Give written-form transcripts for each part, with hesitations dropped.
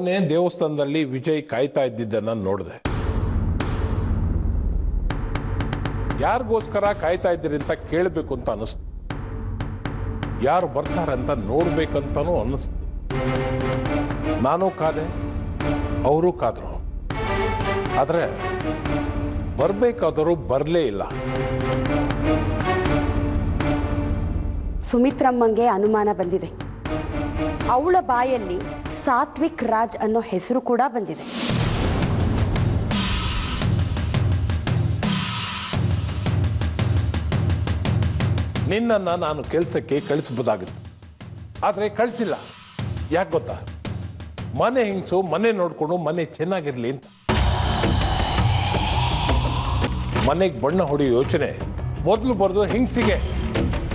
ಮೊನ್ನೆ ದೇವಸ್ಥಾನದಲ್ಲಿ ವಿಜಯ್ ಕಾಯ್ತಾ ಇದ್ದಿದ್ದನ್ನ ನೋಡಿದೆ. ಯಾರಿಗೋಸ್ಕರ ಕಾಯ್ತಾ ಇದ್ದೀರಿ ಅಂತ ಕೇಳಬೇಕು ಅಂತ ಅನಿಸ್ತು. ಯಾರು ಬರ್ತಾರಂತ ನೋಡ್ಬೇಕಂತನೂ ಅನ್ನಿಸ್ತು. ನಾನು ಕಾದೆ, ಅವರು ಕಾದ್ರು. ಆದರೆ ಬರ್ಬೇಕಾದರೂ ಬರಲೇ ಇಲ್ಲ. ಸುಮಿತ್ರಮ್ಮಂಗೆ ಅನುಮಾನ ಬಂದಿದೆ. ಅವಳ ಬಾಯಲ್ಲಿ ಸಾತ್ವಿಕ್ ರಾಜ್ ಅನ್ನೋ ಹೆಸರು ಕೂಡ ಬಂದಿದೆ. ನಿನ್ನನ್ನು ನಾನು ಕೆಲಸಕ್ಕೆ ಕಳಿಸಬಹುದಾಗಿತ್ತು, ಆದರೆ ಕಳಿಸಿಲ್ಲ. ಯಾಕೆ ಗೊತ್ತಾ? ಮನೆ ಹೆಂಗಸು ಮನೆ ನೋಡ್ಕೊಂಡು ಮನೆ ಚೆನ್ನಾಗಿರ್ಲಿ ಅಂತ. ಮನೆಗೆ ಬಣ್ಣ ಹೊಡೆಯೋ ಯೋಚನೆ ಮೊದಲು ಬರೋದು ಹೆಂಗಸಿಗೆ,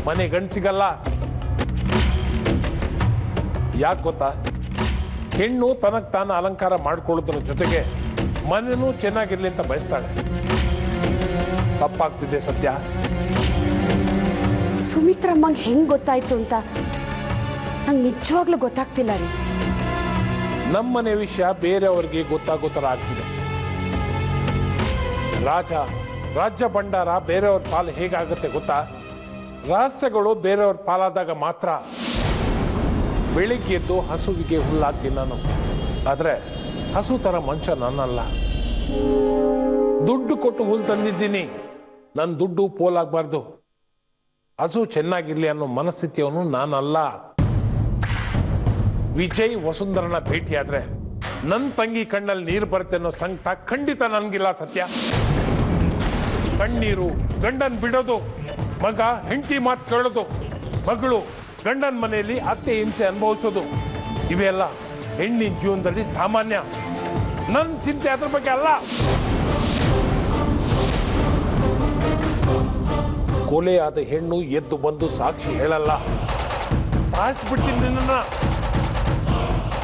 ಮನೆ ಗಂಡಸಿಗಲ್ಲ. ಯಾಕೆ ಗೊತ್ತಾ? ಹೆಣ್ಣು ತನಗೆ ತಾನು ಅಲಂಕಾರ ಮಾಡ್ಕೊಳ್ಳೋದ್ರ ಜೊತೆಗೆ ಮನೆನೂ ಚೆನ್ನಾಗಿರ್ಲಿ ಅಂತ ಬಯಸ್ತಾಳೆ. ತಪ್ಪಾಗ್ತಿದೆ ಸತ್ಯ. ಸುಮಿತ್ರಮ್ಮಂಗೆ ಹೆಂಗ್ ಗೊತ್ತಾಯ್ತು ಅಂತ ನಂಗೆ ನಿಜವಾಗ್ಲೂ ಗೊತ್ತಾಗ್ತಿಲ್ಲ ರೀ. ನಮ್ಮನೆ ವಿಷಯ ಬೇರೆಯವ್ರಿಗೆ ಗೊತ್ತಾಗೋ ಥರ ಆಗ್ತಿದೆ. ರಾಜ್ಯ ಭಂಡಾರ ಬೇರೆಯವ್ರ ಪಾಲು ಹೇಗಾಗುತ್ತೆ ಗೊತ್ತಾ? ರಹಸ್ಯಗಳು ಬೇರೆಯವ್ರ ಪಾಲಾದಾಗ ಮಾತ್ರ. ಬೆಳಿಗ್ಗೆ ಎದ್ದು ಹಸುವಿಗೆ ಹುಲ್ಲಾಗ್ತೀನಿ ನಾನು, ಆದರೆ ಹಸು ಥರ ಮನುಷ್ಯ ನಾನಲ್ಲ. ದುಡ್ಡು ಕೊಟ್ಟು ಹುಲ್ಲು ತಂದಿದ್ದೀನಿ, ನನ್ನ ದುಡ್ಡು ಪೋಲಾಗಬಾರ್ದು. ಹಸು ಚೆನ್ನಾಗಿರ್ಲಿ ಅನ್ನೋ ಮನಸ್ಥಿತಿಯವನು ನಾನಲ್ಲ. ವಿಜಯ್ ವಸುಂಧರನ ಭೇಟಿಯಾದ್ರೆ ನನ್ನ ತಂಗಿ ಕಣ್ಣಲ್ಲಿ ನೀರು ಬರುತ್ತೆ ಅನ್ನೋ ಸಂಕಟ ಖಂಡಿತ ನನಗಿಲ್ಲ ಸತ್ಯ. ಕಣ್ಣೀರು, ಗಂಡನ್ ಬಿಡೋದು, ಮಗ ಹೆಂಡತಿ ಮಾತು ಕೇಳೋದು, ಮಗಳು ಗಂಡನ ಮನೆಯಲ್ಲಿ ಅತ್ತೆ ಹಿಂಸೆ ಅನುಭವಿಸೋದು, ಇವೆಲ್ಲ ಹೆಣ್ಣಿನ ಜೀವನದಲ್ಲಿ ಸಾಮಾನ್ಯ. ನನ್ನ ಚಿಂತೆ ಅದ್ರ ಬಗ್ಗೆ ಅಲ್ಲ. ಕೊಲೆಯಾದ ಹೆಣ್ಣು ಎದ್ದು ಬಂದು ಸಾಕ್ಷಿ ಹೇಳಲ್ಲ. ಸಾಯಿಸ್ಬಿಡ್ತೀನಿ ನಿನ್ನ.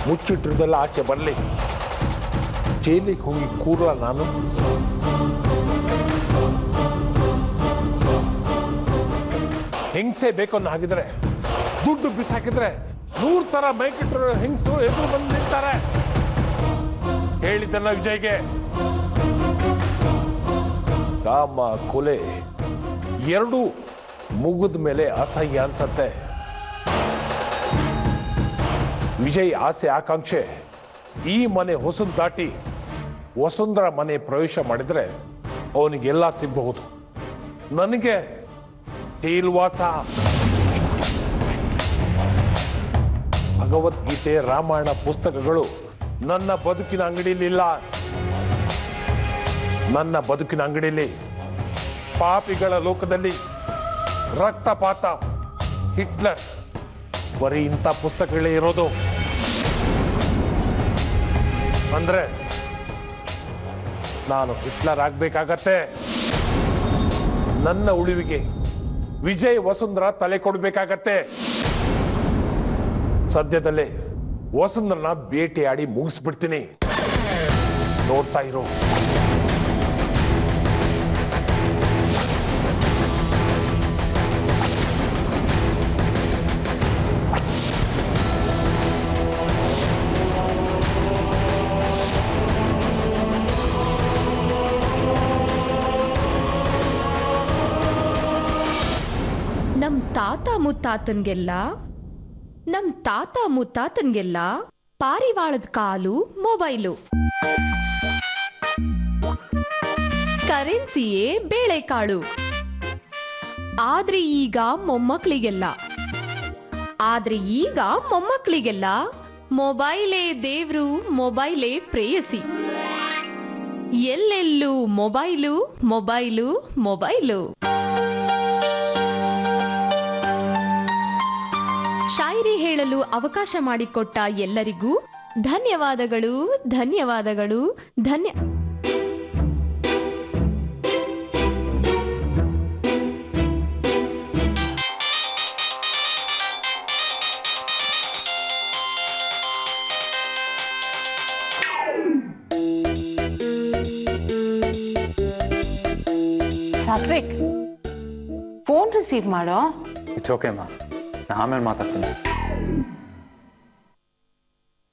ಮುಚ್ಚಿಟ್ಟಿರೋದೆಲ್ಲ ಆಚೆ ಬರಲಿ. ಜೈಲಿಗೆ ಹೋಗಿ ಕೂರಲ್ಲ ನಾನು. ಹೆಂಗಸೆ ಬೇಕು ಅನ್ನೋ ಹಾಗಿದ್ರೆ, ದುಡ್ಡು ಬಿಸಾಕಿದ್ರೆ 100 ತರ ಮೈಕಿಟ್ಟರು ಹೆಂಗಸು ಎದುರು ಬಂದು ನಿಂತಾರೆ. ಹೇಳಿದ್ದನ್ನ ವಿಜಯ್ಗೆ. ಕಾಮ ಕೊಲೆ ಎರಡೂ ಮುಗಿದ ಮೇಲೆ ಅಸಹ್ಯ ಅನ್ಸತ್ತೆ. ವಿಜಯ್ ಆಸೆ ಆಕಾಂಕ್ಷೆ ಈ ಮನೆ ಹೊಸದು ದಾಟಿ ವಸುಂಧರ ಮನೆ ಪ್ರವೇಶ ಮಾಡಿದ್ರೆ ಅವನಿಗೆಲ್ಲ ಸಿಗಬಹುದು. ನನಗೆ ತೇಲ್ವಾಸ. ಭಗವದ್ಗೀತೆ, ರಾಮಾಯಣ ಪುಸ್ತಕಗಳು ನನ್ನ ಬದುಕಿನ ಅಂಗಡಿಯಲ್ಲಿಲ್ಲ. ನನ್ನ ಬದುಕಿನ ಅಂಗಡಿಯಲ್ಲಿ ಪಾಪಿಗಳ ಲೋಕದಲ್ಲಿ ರಕ್ತಪಾತ, ಹಿಟ್ಲರ್, ಬರೀ ಇಂಥ ಪುಸ್ತಕಗಳೇ ಇರೋದು. ಅಂದ್ರೆ ನಾನು ಹಿಟ್ಲರ್ ಆಗ್ಬೇಕಾಗತ್ತೆ. ನನ್ನ ಉಳಿವಿಗೆ ವಿಜಯ್ ವಸುಂಧರ ತಲೆ ಕೊಡಬೇಕಾಗತ್ತೆ. ಸದ್ಯದಲ್ಲೇ ವಸುಂಧರನ ಬೇಟೆಯಾಡಿ ಮುಗಿಸ್ಬಿಡ್ತೀನಿ. ನೋಡ್ತಾ ಇರೋ. ನಮ್ ತಾತ ಮುತ್ತಾತನ್ಗೆಲ್ಲ ಪಾರಿವಾಳದ ಕಾಲು, ಮೊಬೈಲು, ಕರೆನ್ಸಿಯೇ ಬೇಳೆಕಾಳು. ಆದ್ರೆ ಈಗ ಮೊಮ್ಮಕ್ಕಳಿಗೆಲ್ಲ ಮೊಬೈಲೇ ದೇವ್ರು, ಮೊಬೈಲೇ ಪ್ರೇಯಸಿ. ಎಲ್ಲೆಲ್ಲೂ ಮೊಬೈಲು ಮೊಬೈಲು ಮೊಬೈಲು. ಶಾಯರಿ ಹೇಳಲು ಅವಕಾಶ ಮಾಡಿಕೊಟ್ಟ ಎಲ್ಲರಿಗೂ ಧನ್ಯವಾದಗಳು, ಧನ್ಯವಾದಗಳು, ಸಾತ್ವಿಕ್, ಫೋನ್ ರಿಸೀವ್ ಮಾಡೋ. ಇಟ್ಸ್ ಓಕೆ ಮಾ, ನಾ ಆಮೇಲೆ ಮಾತಾಡ್ತೀನಿ.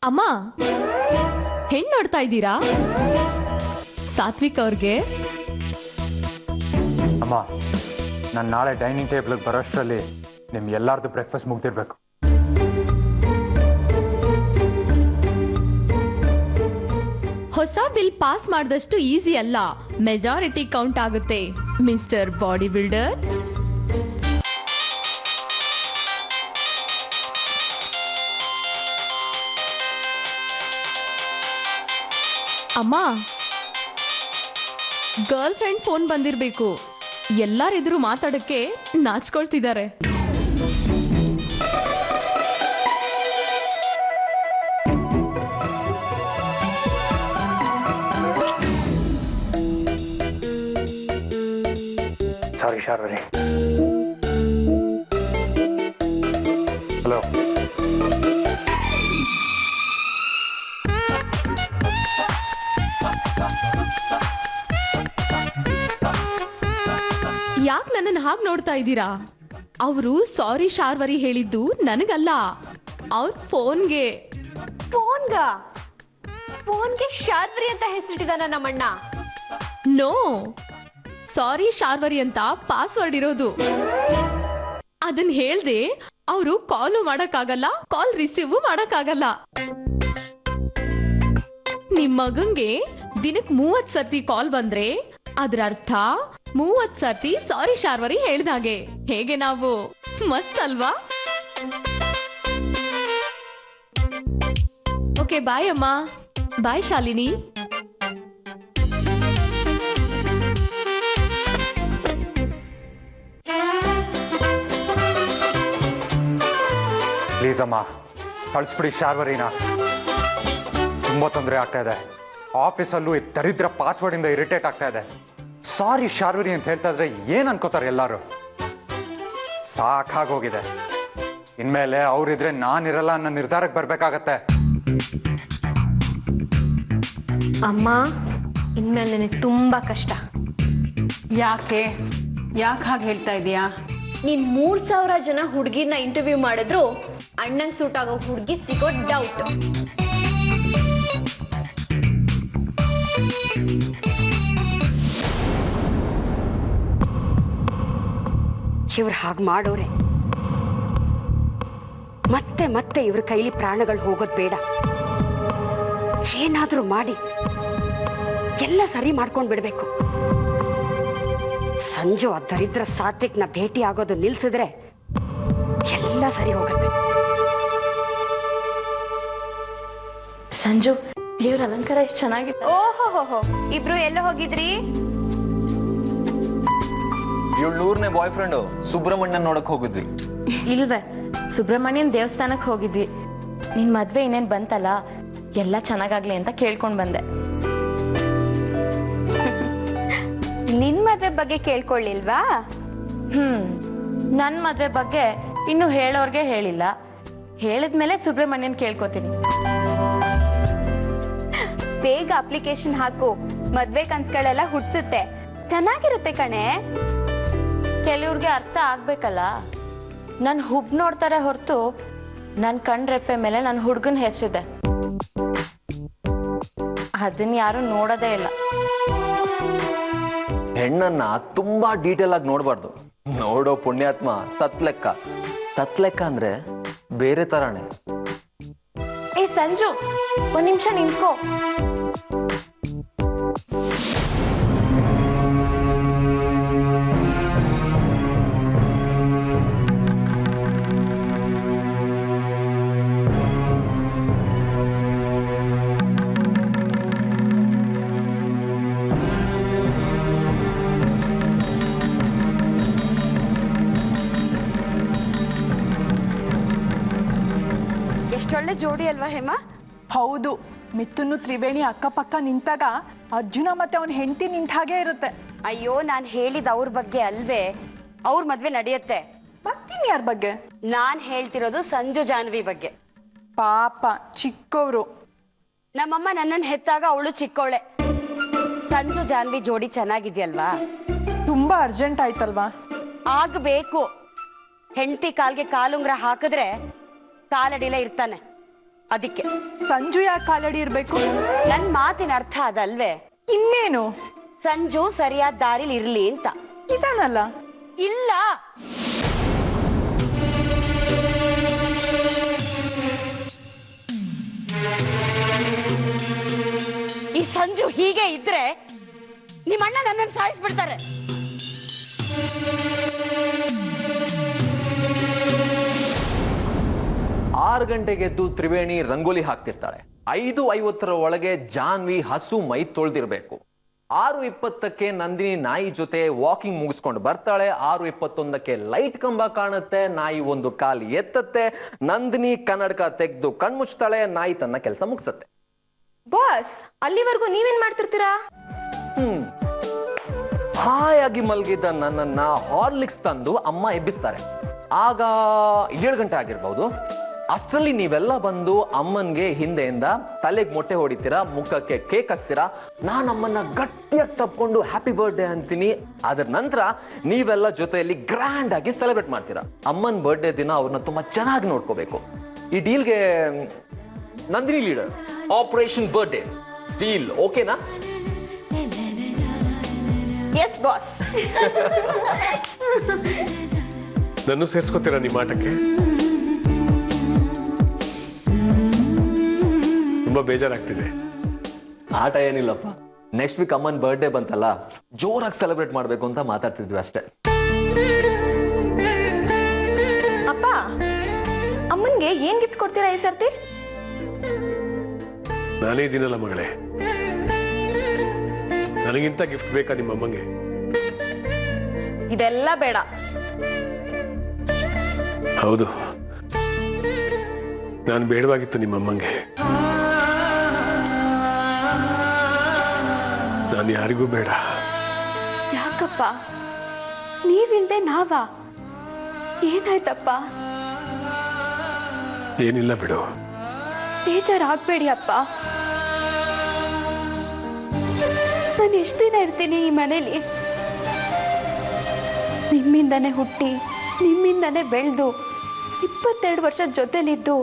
ಅಮ್ಮ ಹೆಣ್ಣು ನೋಡ್ತಾ ಇದ್ದೀರಾ ಸಾತ್ವಿಕ್ ಅವ್ರಿಗೆ? ಅಮ್ಮ, ನಾನು ನಾಳೆ ಡೈನಿಂಗ್ ಟೇಬಲ್ಗೆ ಬರೋಷ್ಟರಲ್ಲಿ ನಿಮ್ಮ ಎಲ್ಲಾರ್ದು ಬ್ರೇಕ್ಫಾಸ್ಟ್ ಮುಗ್ದಿರ್ಬೇಕು. ಹೊಸ ಬಿಲ್ ಪಾಸ್ ಮಾಡಿದಷ್ಟು ಈಸಿ ಅಲ್ಲ, ಮೆಜಾರಿಟಿ ಕೌಂಟ್ ಆಗುತ್ತೆ ಮಿಸ್ಟರ್ ಬಾಡಿ ಬಿಲ್ಡರ್. ಅಮ್ಮ, ಗರ್ಲ್ ಫ್ರೆಂಡ್ ಫೋನ್ ಬಂದಿರಬೇಕು. ಎಲ್ಲಾರೆದುರು ಮಾತಾಡಕ್ಕೆ ನಾಚ್ಕೊಳ್ತಿದ್ದಾರೆ. ಸಾರಿ ಶಾರ್ವರಿ. ಹಲೋ. ಯಾಕೆ ನನ್ನನ್ನು ಹಾಗೆ ನೋಡ್ತಾ ಇದ್ದೀರಾ? ಅವರು ಸಾರಿ ಶಾರ್ವರಿ ಹೇಳಿದ್ದು ನನಗಲ್ಲ, ಅವ್ರ ಫೋನ್ಗೆ. ಫೋನ್ಗೆ ಶಾರ್ವರಿ ಅಂತ ಹೆಸರಿಟ್ಟಿದಾನ ನಮ್ಮಣ್ಣ. ನೋ, ಸಾರಿ ಶಾರ್ವರಿ ಅಂತ ಪಾಸ್ವರ್ಡ್ ಇರೋದು. ಅದನ್ನ ಹೇಳ್ದೆ ಅವರು ಕಾಲು ಮಾಡಕ್ಕಾಗಲ್ಲ, ಕಾಲ್ ರಿಸೀವ್ ಮಾಡಕ್ಕಾಗಲ್ಲ. ನಿಮ್ ಮಗಂಗೆ ದಿನಕ್ಕೆ 30 ಸರ್ತಿ ಕಾಲ್ ಬಂದ್ರೆ ಅದ್ರ ಅರ್ಥ 30 ಸರ್ತಿ ಸಾರಿ ಶಾರ್ವರಿ ಹೇಳ್ದಾಗೆ. ಹೇಗೆ ನಾವು ಮಸ್ತ್ ಅಲ್ವಾ? ಓಕೆ, ಬಾಯ್ ಅಮ್ಮ. ಬಾಯ್ ಶಾಲಿನಿ. ಪ್ಲೀಸ್ ಅಮ್ಮ, ಕಳಿಸ್ಬಿಡಿ ಶಾರ್ವರಿನ. ತುಂಬ ತೊಂದರೆ ಆಗ್ತಾ ಇದೆ. ಆಫೀಸಲ್ಲೂ ಈ ದರಿದ್ರ ಪಾಸ್ವರ್ಡಿಂದ ಇರಿಟೇಟ್ ಆಗ್ತಾ ಇದೆ. ಸಾರಿ ಶಾರ್ವರಿ ಅಂತ ಹೇಳ್ತಾ ಇದ್ರೆ ಏನು ಅನ್ಕೋತಾರೆ ಎಲ್ಲರೂ? ಸಾಕಾಗೋಗಿದೆ. ಇನ್ಮೇಲೆ ಅವರಿದ್ರೆ ನಾನಿರಲ್ಲ ಅನ್ನೋ ನಿರ್ಧಾರಕ್ಕೆ ಬರ್ಬೇಕಾಗತ್ತೆ. ಅಮ್ಮ, ಇನ್ಮೇಲೆ ನನಗೆ ತುಂಬ ಕಷ್ಟ. ಯಾಕೆ ಹಾಗೆ ಹೇಳ್ತಾ ಇದೀಯಾ? ನೀನ್ 3000 ಜನ ಹುಡುಗಿರ್ನ ಇಂಟರ್ವ್ಯೂ ಮಾಡಿದ್ರು ಅಣ್ಣಂಗೆ ಸೂಟ್ ಆಗೋ ಹುಡುಗಿ ಸಿಗೋ ಡೌಟ್. ಇವ್ರು ಹಾಗೆ ಮಾಡೋರೆ. ಮತ್ತೆ ಮತ್ತೆ ಇವ್ರ ಕೈಲಿ ಪ್ರಾಣಗಳು ಹೋಗೋದು ಬೇಡ. ಏನಾದ್ರೂ ಮಾಡಿ ಎಲ್ಲ ಸರಿ ಮಾಡ್ಕೊಂಡು ಬಿಡ್ಬೇಕು. ಸಂಜು ಆ ದರಿದ್ರ ಸಾತ್ವಿಕ್ನ ಭೇಟಿ ಆಗೋದು ನಿಲ್ಸಿದ್ರೆ ಎಲ್ಲ ಸರಿ ಹೋಗುತ್ತೆ. ಸಂಜು, ದೇವ್ರ ಅಲಂಕಾರ ಎಷ್ಟು ಚೆನ್ನಾಗಿತ್ತು. ಓಹೋ, ಇಬ್ರು ಎಲ್ಲ ಹೋಗಿದ್ರಿ? ಇವಳು 100ನೇ ಬಾಯ್ ಫ್ರೆಂಡು ಸುಬ್ರಹ್ಮಣ್ಯನ್ ನೋಡಕ್ ಹೋಗಿದ್ವಿ. ಇಲ್ವೇ, ಸುಬ್ರಹ್ಮಣ್ಯನ್ ದೇವಸ್ಥಾನಕ್ಕೆ ಹೋಗಿದ್ವಿ. ನಿನ್ ಮದ್ವೆ ಇನ್ನೇನ್ ಬಂತಲ್ಲ, ಎಲ್ಲ ಚೆನ್ನಾಗಾಗ್ಲಿ ಅಂತ ಕೇಳ್ಕೊಂಡ್ ಬಂದೆ. ನಿನ್ ಮದ್ವೆ ಬಗ್ಗೆ ಕೇಳ್ಕೊಳ್ಳಿಲ್ವಾ? ನನ್ ಮದ್ವೆ ಬಗ್ಗೆ ಇನ್ನು ಹೇಳೋರ್ಗೆ ಹೇಳಿಲ್ಲ. ಹೇಳಿದ್ಮೇಲೆ ಸುಬ್ರಹ್ಮಣ್ಯನ್ ಕೇಳ್ಕೊತೀನಿ. ಬೇಗ ಅಪ್ಲಿಕೇಶನ್ ಹಾಕು, ಮದ್ವೆ ಕನ್ಸ್ಗಳೆಲ್ಲ ಹುಟ್ಸುತ್ತೆ. ಚೆನ್ನಾಗಿರುತ್ತೆ ಕಣೆ. ಕೆಲವ್ರಿಗೆ ಅರ್ಥ ಆಗ್ಬೇಕಲ್ಲ. ನನ್ ಹುಬ್ ನೋಡ್ತಾರೆ ಹೊರತು ನನ್ ಕಣ್ರೆಪ್ಪೆ ಮೇಲೆ ನನ್ನ ಹುಡುಗನ ಹೆಸರಿದೆ. ಅದನ್ನ ಯಾರು ನೋಡೋದೇ ಇಲ್ಲ. ಹೆಣ್ಣನ್ನ ತುಂಬಾ ಡೀಟೇಲ್ ಆಗಿ ನೋಡ್ಬಾರ್ದು. ನೋಡೋ ಪುಣ್ಯಾತ್ಮ ಸತ್ಲೆಕ್ಕ. ಸತ್ಲೆಕ್ಕ ಅಂದ್ರೆ ಬೇರೆ ತರಾನೇ. ಏ ಸಂಜು, ಒಂದ್ ನಿಮಿಷ ನಿಂತ್ಕೋ. ಎಷ್ಟೊಳ್ಳೆ ಜೋಡಿ ಅಲ್ವಾ ಹೇಮಾ? ಹೌದು. ಮಿಥುನು ತ್ರಿವೇಣಿ ಅಕ್ಕಪಕ್ಕ ನಿಂತಾಗ ಅರ್ಜುನ ಮತ್ತೆ ಅವನ ಹೆಂಡತಿ ನಿಂತ ಹಾಗೆ ಇರುತ್ತೆ. ಅಯ್ಯೋ, ನಾನು ಹೇಳಿದ ಅವ್ರ ಬಗ್ಗೆ ಅಲ್ವೇ. ಅವ್ರ ಮದ್ವೆ ನಡೆಯುತ್ತೆ. ಮತ್ತಿನ್ ಯಾರ ಬಗ್ಗೆ? ನಾನ್ ಹೇಳ್ತಿರೋದು ಸಂಜು ಜಾನ್ವಿ ಬಗ್ಗೆ. ಪಾಪ ಚಿಕ್ಕವರು. ನಮ್ಮಮ್ಮ ನನ್ನನ್ನು ಹೆತ್ತಾಗ ಅವಳು ಚಿಕ್ಕವಳೆ. ಸಂಜು ಜಾನ್ವಿ ಜೋಡಿ ಚೆನ್ನಾಗಿದ್ಯಲ್ವಾ? ತುಂಬಾ ಅರ್ಜೆಂಟ್ ಆಯ್ತಲ್ವಾ? ಆಗ್ಬೇಕು. ಹೆಂಡತಿ ಕಾಲ್ಗೆ ಕಾಲುಂಗ್ರ ಹಾಕಿದ್ರೆ ಕಾಲಡಿಲೇ ಇರ್ತಾನೆ. ಅದಕ್ಕೆ ಸಂಜು ಯಾಕೆ ಕಾಲಡಿ ಇರ್ಬೇಕು? ನನ್ನ ಮಾತಿನ ಅರ್ಥ ಅದಲ್ವೇ? ಇನ್ನೇನು? ಸಂಜು ಸರಿಯಾದ ದಾರಿಲಿ ಇರ್ಲಿ ಅಂತ. ಇದಾನಲ್ಲ. ಇಲ್ಲ, ಈ ಸಂಜು ಹೀಗೆ ಇದ್ರೆ ನಿಮ್ಮ ಅಣ್ಣ ನನ್ನನ್ನು ಸಾಯಿಸ್ಬಿಡ್ತಾರೆ. ಆರು ಗಂಟೆಗೆ ಎದ್ದು ತ್ರಿವೇಣಿ ರಂಗೋಲಿ ಹಾಕ್ತಿರ್ತಾಳೆ. 5:50 ಒಳಗೆ ಜಾನ್ವಿ ಹಸು ಮೈ ತೊಳ್ದಿರ್ಬೇಕು. 6:20ಕ್ಕೆ ನಂದಿನಿ ನಾಯಿ ಜೊತೆ ವಾಕಿಂಗ್ ಮುಗಿಸ್ಕೊಂಡು ಬರ್ತಾಳೆ. 6:21ಕ್ಕೆ ಲೈಟ್ ಕಂಬ ಕಾಣುತ್ತೆ. ನಾಯಿ ಒಂದು ಕಾಲು ಎತ್ತತ್ತೆ. ನಂದಿನಿ ಕನ್ನಡಕ ತೆಗೆದು ಕಣ್ಮುಚ್ತಾಳೆ. ನಾಯಿ ತನ್ನ ಕೆಲಸ ಮುಗಿಸತ್ತೆ. ಬಾಸ್, ಅಲ್ಲಿವರೆಗೂ ನೀವೇನ್ ಮಾಡ್ತಿರ್ತೀರಾ? ಹಾಯಾಗಿ ಮಲಗಿದ್ದ ನನ್ನನ್ನ ಹಾರ್ಲಿಕ್ಸ್ ತಂದು ಅಮ್ಮ ಎಬ್ಬಿಸ್ತಾರೆ. ಆಗ 7 ಗಂಟೆ ಆಗಿರ್ಬೋದು. ಅಷ್ಟರಲ್ಲಿ ನೀವೆಲ್ಲ ಬಂದು ಅಮ್ಮನ್ಗೆ ಹಿಂದೆಯಿಂದ ತಲೆಗೆ ಮೊಟ್ಟೆ ಹೊಡಿತೀರಾ, ಮುಖಕ್ಕೆ ಕೇಕ್ ಹಚ್ತೀರಾ. ನಾನು ಅಮ್ಮನ್ನ ಗಟ್ಟಿಯಾಗಿ ತಪ್ಕೊಂಡು ಹ್ಯಾಪಿ ಬರ್ಡೇ ಅಂತೀನಿ. ಅದ್ರ ನಂತರ ನೀವೆಲ್ಲ ಜೊತೆಯಲ್ಲಿ ಗ್ರ್ಯಾಂಡ್ ಆಗಿ ಸೆಲೆಬ್ರೇಟ್ ಮಾಡ್ತೀರಾ. ಅಮ್ಮನ ಬರ್ಡೇ ದಿನ ಅವ್ರನ್ನ ತುಂಬಾ ಚೆನ್ನಾಗಿ ನೋಡ್ಕೋಬೇಕು. ಈ ಡೀಲ್ಗೆ Nandini leader. Operation birthday deal ಓಕೆನಾ? Yes boss. ನನ್ನ ಸೇರ್ಸ್ಕೊತೀರಾ ನಿಮ್ಮ ಆಟಕ್ಕೆ? ತುಂಬಾ ಬೇಜಾರಾಗ್ತಿದೆ. ಆಟ ಏನಿಲ್ಲಪ್ಪ, ನೆಕ್ಸ್ಟ್ ವೀಕ್ ಅಮ್ಮನ ಬರ್ಡೇ ಬಂತಲ್ಲ, ಜೋರಾಗಿ ಸೆಲೆಬ್ರೇಟ್ ಮಾಡ್ಬೇಕು ಅಂತ ಮಾತಾಡ್ತಿದ್ವಿ ಅಷ್ಟೇ. ಅಪ್ಪ, ಅಮ್ಮನ್ಗೆ ಏನ್ ಗಿಫ್ಟ್ ಕೊಡ್ತೀರಾ ಈ ಸರ್ತಿ? ನಾನೇ ಇದೀನಲ್ಲ ಮಗಳೇ, ನನಗಿಂತ ಗಿಫ್ಟ್ ಬೇಕಾ ನಿಮ್ಮ ಅಮ್ಮಂಗೆ? ಇದೆಲ್ಲ ಬೇಡ. ಹೌದು, ನಾನು ಬೇಡವಾಗಿತ್ತು ನಿಮ್ಮ ಅಮ್ಮಂಗೆ. ನಾನು ಯಾರಿಗೂ ಬೇಡ. ಯಾಕಪ್ಪ, ನೀವಿಲ್ದೆ ನಾವಾ? ಏನಾಯ್ತಪ್ಪ? ಏನಿಲ್ಲ ಬಿಡು. ಬೇಜಾರಾಗ್ಬೇಡಿ ಅಪ್ಪ. ನಾನು ಎಷ್ಟು ದಿನ ಇರ್ತೀನಿ ಈ ಮನೇಲಿ? ನಿಮ್ಮಿಂದನೇ ಹುಟ್ಟಿ, ನಿಮ್ಮಿಂದನೇ ಬೆಳೆದು 22 ವರ್ಷ ಜೊತೆಲಿದ್ದು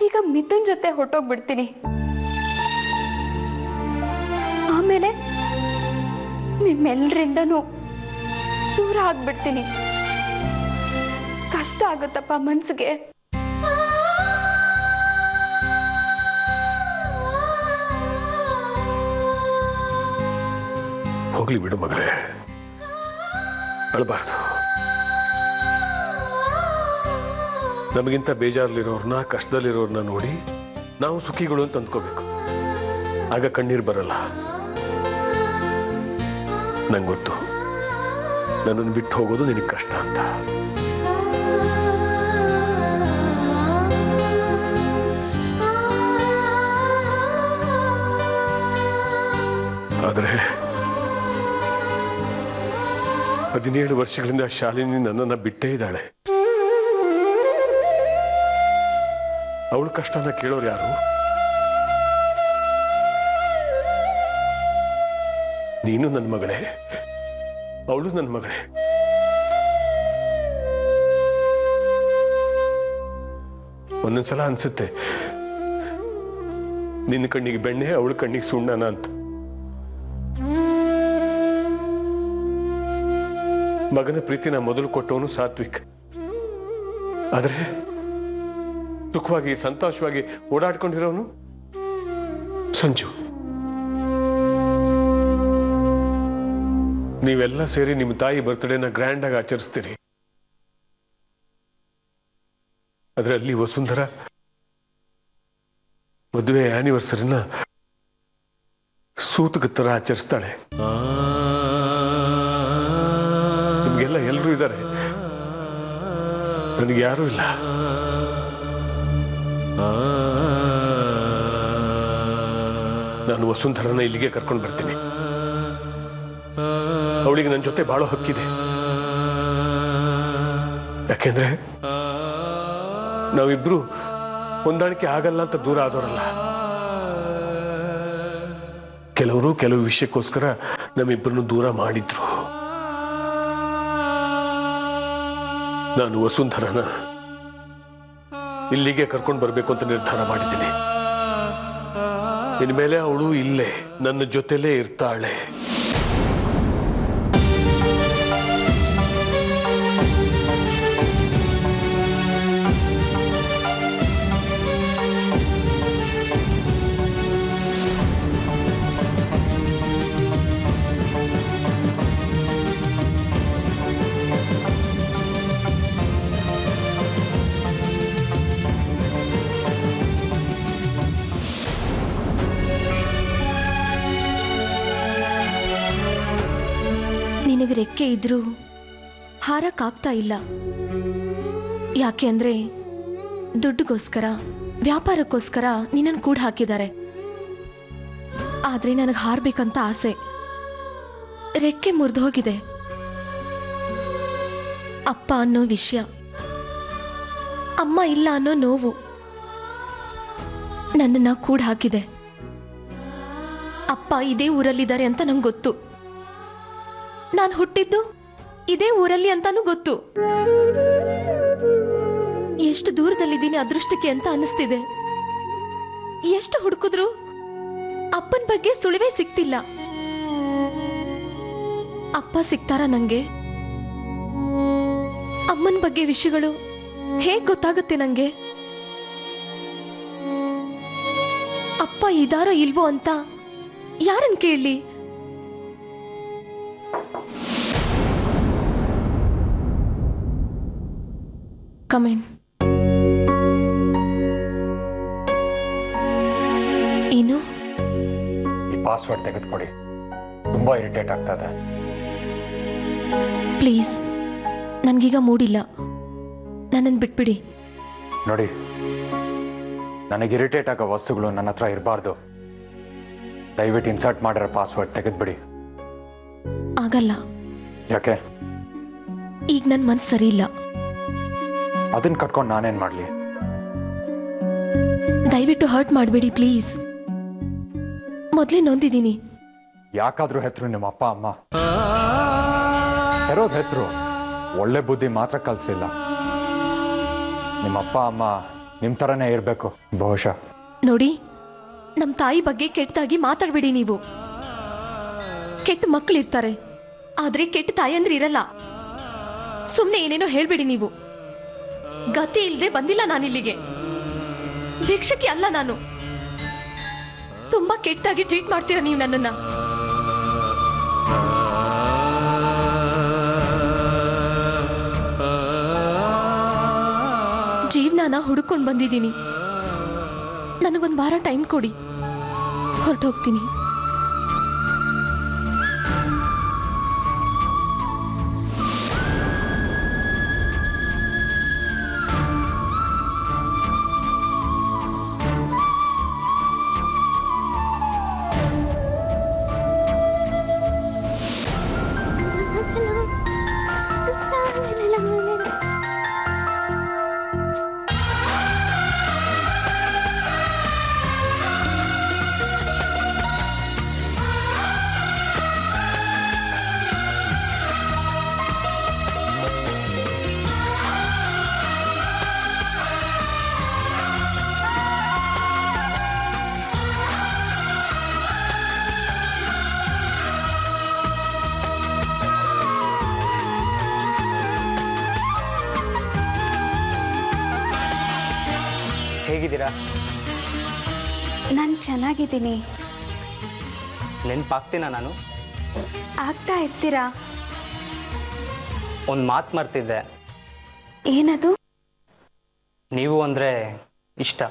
ಈಗ ಮಿಥುನ್ ಜೊತೆ ಹೊರಟೋಗ್ಬಿಡ್ತೀನಿ. ಆಮೇಲೆ ನಿಮ್ಮೆಲ್ಲರಿಂದನೂ ದೂರ ಆಗ್ಬಿಡ್ತೀನಿ. ಕಷ್ಟ ಆಗುತ್ತಪ್ಪ ಮನ್ಸಿಗೆ. ಹೋಗ್ಲಿ ಬಿಡು ಮಗಳೇ, ಅಳಬಾರ್ದು. ನಮಗಿಂತ ಬೇಜಾರಲ್ಲಿರೋರ್ನ, ಕಷ್ಟದಲ್ಲಿರೋರ್ನ ನೋಡಿ ನಾವು ಸುಖಿಗಳು ಅಂತ ಅಂದ್ಕೋಬೇಕು. ಆಗ ಕಣ್ಣೀರು ಬರಲ್ಲ. ನಂಗೆ ಗೊತ್ತು, ನನ್ನನ್ನು ಬಿಟ್ಟು ಹೋಗೋದು ನಿನಗೆ ಕಷ್ಟ ಅಂತ. ಆದರೆ 17 ವರ್ಷಗಳಿಂದ ಶಾಲಿನಿ ನನ್ನನ್ನು ಬಿಟ್ಟೇ ಇದ್ದಾಳೆ. ಅವಳ ಕಷ್ಟನ ಕೇಳೋರು ಯಾರು? ನೀನು ನನ್ನ ಮಗಳೇ, ಅವಳು ನನ್ನ ಮಗಳೇ. ಒಂದೊಂದ್ಸಲ ಅನ್ಸುತ್ತೆ ನಿನ್ನ ಕಣ್ಣಿಗೆ ಬೆಣ್ಣೆ, ಅವಳ ಕಣ್ಣಿಗೆ ಸುಣ್ಣನ ಅಂತ. ಮಗನ ಪ್ರೀತಿನ ಮೊದಲು ಕೊಟ್ಟವನು ಸಾತ್ವಿಕ್. ಆದರೆ ಸುಖವಾಗಿ ಸಂತೋಷವಾಗಿ ಓಡಾಡ್ಕೊಂಡಿರೋನು ಸಂಜು. ನೀವೆಲ್ಲ ಸೇರಿ ನಿಮ್ಮ ತಾಯಿ ಬರ್ತ್ಡೇನ ಗ್ರ್ಯಾಂಡ್ ಆಗಿ ಆಚರಿಸ್ತೀರಿ. ಅದರಲ್ಲಿ ವಸುಂಧರ ಮದುವೆ ಆನಿವರ್ಸರಿನ ಸೂತಕ ತರ ಆಚರಿಸ್ತಾಳೆ. ನಿಮ್ಗೆಲ್ಲ ಎಲ್ಲರೂ ಇದ್ದಾರೆ, ನನಗೆ ಯಾರೂ ಇಲ್ಲ. ನಾನು ವಸುಂಧರನ ಇಲ್ಲಿಗೆ ಕರ್ಕೊಂಡು ಬರ್ತೀನಿ. ಅವಳಿಗೆ ನನ್ನ ಜೊತೆ ಬಾಳೋ ಹಕ್ಕಿದೆ. ಯಾಕೆಂದ್ರೆ ನಾವಿಬ್ರು ಹೊಂದಾಣಿಕೆ ಆಗಲ್ಲ ಅಂತ ದೂರ ಆದವರಲ್ಲ. ಕೆಲವರು ಕೆಲವು ವಿಷಯಕ್ಕೋಸ್ಕರ ನಮ್ಮಿಬ್ಬರನ್ನು ದೂರ ಮಾಡಿದ್ರು. ನಾನು ವಸುಂಧರನ ಇಲ್ಲಿಗೆ ಕರ್ಕೊಂಡು ಬರಬೇಕು ಅಂತ ನಿರ್ಧಾರ ಮಾಡಿದ್ದೀನಿ. ಇನ್ಮೇಲೆ ಅವಳು ಇಲ್ಲೇ ನನ್ನ ಜೊತೆಲೇ ಇರ್ತಾಳೆ. ನಿನಗೆ ರೆಕ್ಕೆ ಇದ್ರೂ ಹಾರಕ್ಕಾಗ್ತಾ ಇಲ್ಲ. ಯಾಕೆ ಅಂದ್ರೆ ದುಡ್ಡುಗೋಸ್ಕರ, ವ್ಯಾಪಾರಕ್ಕೋಸ್ಕರ ನಿನ್ನನ್ನು ಕೂಡ ಹಾಕಿದ್ದಾರೆ. ಆದ್ರೆ ನನಗೆ ಹಾರ್ಬೇಕಂತ ಆಸೆ. ರೆಕ್ಕೆ ಮುರಿದು ಹೋಗಿದೆ. ಅಪ್ಪ ಅನ್ನೋ ವಿಷಯ, ಅಮ್ಮ ಇಲ್ಲ ಅನ್ನೋ ನೋವು ನನ್ನನ್ನ ಕೂಡ ಹಾಕಿದೆ. ಅಪ್ಪ ಇದೇ ಊರಲ್ಲಿದ್ದಾರೆ ಅಂತ ನಂಗೆ ಗೊತ್ತು. ನಾನು ಹುಟ್ಟಿದ್ದು ಇದೇ ಊರಲ್ಲಿ ಅಂತಾನೂ ಗೊತ್ತು. ಎಷ್ಟು ದೂರದಲ್ಲಿದ್ದೀನಿ ಅದೃಷ್ಟಕ್ಕೆ ಅಂತ ಅನಿಸ್ತಿದೆ. ಎಷ್ಟು ಹುಡುಕಿದ್ರು ಅಪ್ಪನ ಬಗ್ಗೆ ಸುಳಿವೇ ಸಿಗ್ತಿಲ್ಲ. ಅಪ್ಪ ಸಿಗ್ತಾರ ನಂಗೆ? ಅಮ್ಮನ ಬಗ್ಗೆ ವಿಷಯಗಳು ಹೇಗ್ ಗೊತ್ತಾಗುತ್ತೆ ನಂಗೆ? ಅಪ್ಪ ಇದಾರೋ ಇಲ್ವೋ ಅಂತ ಯಾರನ್ ಕೇಳಲಿ? ಕಮೆನ್. ಏನು? ಈ ಪಾಸ್ವರ್ಡ್ ತೆಗೆದುಕೊಡಿ. ತುಂಬಾ ಇರಿಟೇಟ್ ಆಗ್ತಾ ಇದೆ. ಪ್ಲೀಸ್, ನನ್ಗೀಗ ಮೂಡಿಲ್ಲ. ನನ್ನನ್ನು ಬಿಟ್ಬಿಡಿ. ನೋಡಿ, ನನಗೆ ಇರಿಟೇಟ್ ಆಗೋ ವಸ್ತುಗಳು ನನ್ನ ಹತ್ರ ಇರಬಾರ್ದು. ದಯವಿಟ್ಟು ಇನ್ಸರ್ಟ್ ಮಾಡಿರೋ ಪಾಸ್ವರ್ಡ್ ತೆಗೆದ್ಬಿಡಿ. ಆಗಲ್ಲ. ಯಾಕೆ? ಈಗ ನನ್ನ ಮನಸ್ಸು ಸರಿ ಇಲ್ಲ. ಅದನ್ನ ಕಟ್ಕೊಂಡು ನಾನೇನ್ ಮಾಡ್ಲಿ? ದಯವಿಟ್ಟು ಹರ್ಟ್ ಮಾಡಬೇಡಿ ಪ್ಲೀಸ್. ಮೊದಲೇ ನೊಂದಿದ್ದೀನಿ. ಯಾಕಾದ್ರೂ ಹೆತ್ರು ನಿಮ್ಮ ಅಪ್ಪ ಅಮ್ಮ. ಹೆರೋದ್ ಹೆತ್ರು ಒಳ್ಳೆ ಬುದ್ಧಿ ಮಾತ್ರ ಕಲಿಸಿಲ್ಲ. ನಿಮ್ಮ ಅಪ್ಪ ಅಮ್ಮ ನಿಮ್ ಥರನೇ ಇರಬೇಕು ಬಹುಶಃ. ನೋಡಿ, ನಮ್ಮ ತಾಯಿ ಬಗ್ಗೆ ಕೆಟ್ಟದಾಗಿ ಮಾತಾಡಬೇಡಿ ನೀವು. ಕೆಟ್ಟ ಮಕ್ಕಳಿರ್ತಾರೆ, ಆದ್ರೆ ಕೆಟ್ಟ ತಾಯಂದ್ರೆ ಇರಲ್ಲ. ಸುಮ್ಮನೆ ಏನೇನೋ ಹೇಳ್ಬೇಡಿ ನೀವು. ಗತಿ ಇಲ್ಲದೆ ಬಂದಿಲ್ಲ ನಾನಿಲ್ಲಿಗೆ. ಭಿಕ್ಷಕ್ಕೆ ಅಲ್ಲ ನಾನು. ತುಂಬಾ ಕೆಟ್ಟದಾಗಿ ಟ್ರೀಟ್ ಮಾಡ್ತೀರಾ ನೀವು ನನ್ನನ್ನ. ಜೀವನಾನ ಹುಡುಕೊಂಡು ಬಂದಿದ್ದೀನಿ. ನನಗೊಂದು ವಾರ ಟೈಮ್ ಕೊಡಿ, ಹೊರಟೋಗ್ತೀನಿ. ಹೇಗಿದ್ದೀರಾ? ನಾನು ಚೆನ್ನಾಗಿದ್ದೀನಿ. ನೆನಪಾಗ್ತೀನಾ ನಾನು? ಆಗ್ತಾ ಇರ್ತೀರಾ? ಒಂದು ಮಾತು ಮರ್ತಿದ್ದೆ. ಏನದು? ನೀವು ಅಂದರೆ ಇಷ್ಟ.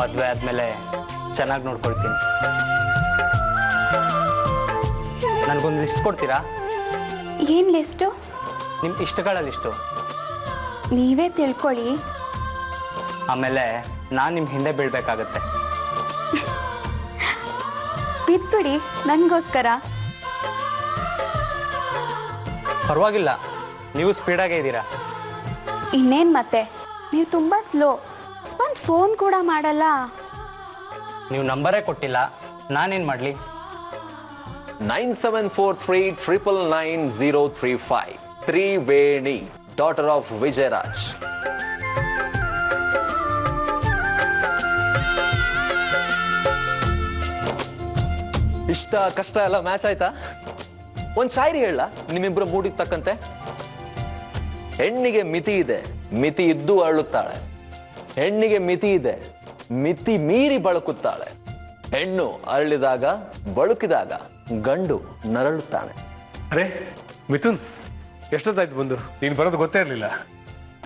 ಮದುವೆ ಆದಮೇಲೆ ಚೆನ್ನಾಗಿ ನೋಡ್ಕೊಳ್ತೀನಿ. ನನಗೊಂದು ಲಿಸ್ಟ್ ಕೊಡ್ತೀರಾ? ಏನು ಲಿಸ್ಟು? ನಿಮ್ಮ ಇಷ್ಟಗಳ ಲಿಸ್ಟು. ನೀವೇ ತಿಳ್ಕೊಳ್ಳಿ. ಆಮೇಲೆ ನಾನು ನಿಮ್ಮ ಹಿಂದೆ ಬೀಳಬೇಕಾಗತ್ತೆ. ಬಿದ್ಬಿಡಿ ನನಗೋಸ್ಕರ. ಪರವಾಗಿಲ್ಲ, ನೀವು ಸ್ಪೀಡಾಗೇ ಇದ್ದೀರಾ. ಇನ್ನೇನು ಮತ್ತೆ, ನೀವು ತುಂಬ ಸ್ಲೋ. ಒಂದು ಫೋನ್ ಕೂಡ ಮಾಡಲ್ಲ. ನೀವು ನಂಬರೇ ಕೊಟ್ಟಿಲ್ಲ, ನಾನೇನು ಮಾಡಲಿ? 9743999035 ತ್ರಿವೇಣಿ, ಡಾಟರ್ ಆಫ್ ವಿಜಯರಾಜ್. ಇಷ್ಟ ಕಷ್ಟ ಎಲ್ಲ ಮ್ಯಾಚ್ ಆಯ್ತಾ? ಒಂದ್ ಶಾಯರಿ ಹೇಳ ನಿಮ್ಮಿಬ್ರು ಮೂಡಿಗೆ ತಕ್ಕಂತೆ. ಹೆಣ್ಣಿಗೆ ಮಿತಿ ಇದೆ, ಮಿತಿ ಇದ್ದು ಅರಳುತ್ತಾಳೆ. ಹೆಣ್ಣಿಗೆ ಮಿತಿ ಇದೆ, ಮಿತಿ ಮೀರಿ ಬಳಕುತ್ತಾಳೆ. ಹೆಣ್ಣು ಅರಳಿದಾಗ ಬಳುಕಿದಾಗ ಗಂಡು ನರಳುತ್ತಾನೆ. ಅರೆ ಮಿಥುನ್, ಎಷ್ಟೊತ್ತಾಯ್ತು ಬಂದು? ನೀನು ಬರೋದು ಗೊತ್ತೇ ಇರಲಿಲ್ಲ.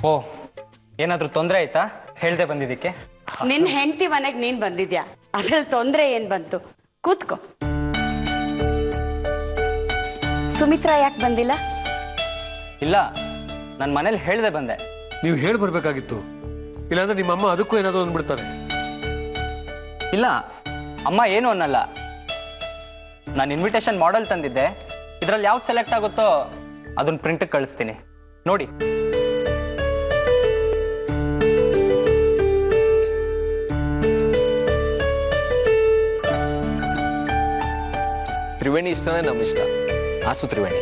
ಓ, ಏನಾದರೂ ತೊಂದರೆ ಆಯ್ತಾ ಹೇಳ್ದೆ ಬಂದಿದ್ದಕ್ಕೆ? ನಿನ್ನ ಹೆಂಡತಿ ಮನೆಗೆ ನೀನು ಬಂದಿದ್ಯಾ, ಅದ್ರಲ್ಲಿ ತೊಂದರೆ ಏನು ಬಂತು? ಕೂತ್ಕೋ. ಸುಮಿತ್ರಾ ಯಾಕೆ ಬಂದಿಲ್ಲ? ಇಲ್ಲ, ನನ್ನ ಮನೇಲಿ ಹೇಳ್ದೆ ಬಂದೆ. ನೀವು ಹೇಳಿ ಬರ್ಬೇಕಾಗಿತ್ತು, ಇಲ್ಲಾಂದ್ರೆ ನಿಮ್ಮ ಅಮ್ಮ ಅದಕ್ಕೂ ಏನಾದರೂ ಅಂದ್ಬಿಡ್ತಾರೆ. ಇಲ್ಲ, ಅಮ್ಮ ಏನು ಅನ್ನಲ್ಲ. ನಾನು ಇನ್ವಿಟೇಷನ್ ಮಾಡೆಲ್ ತಂದಿದ್ದೆ, ಇದರಲ್ಲಿ ಯಾವ್ದು ಸೆಲೆಕ್ಟ್ ಆಗುತ್ತೋ ಅದನ್ನ ಪ್ರಿಂಟಿಗೆ ಕಳಿಸ್ತೀನಿ, ನೋಡಿ. ತ್ರಿವೇಣಿ ಇಷ್ಟನೇ ನಮ್ಮ ಇಷ್ಟ. ಆಸು ತ್ರಿವೇಣಿ.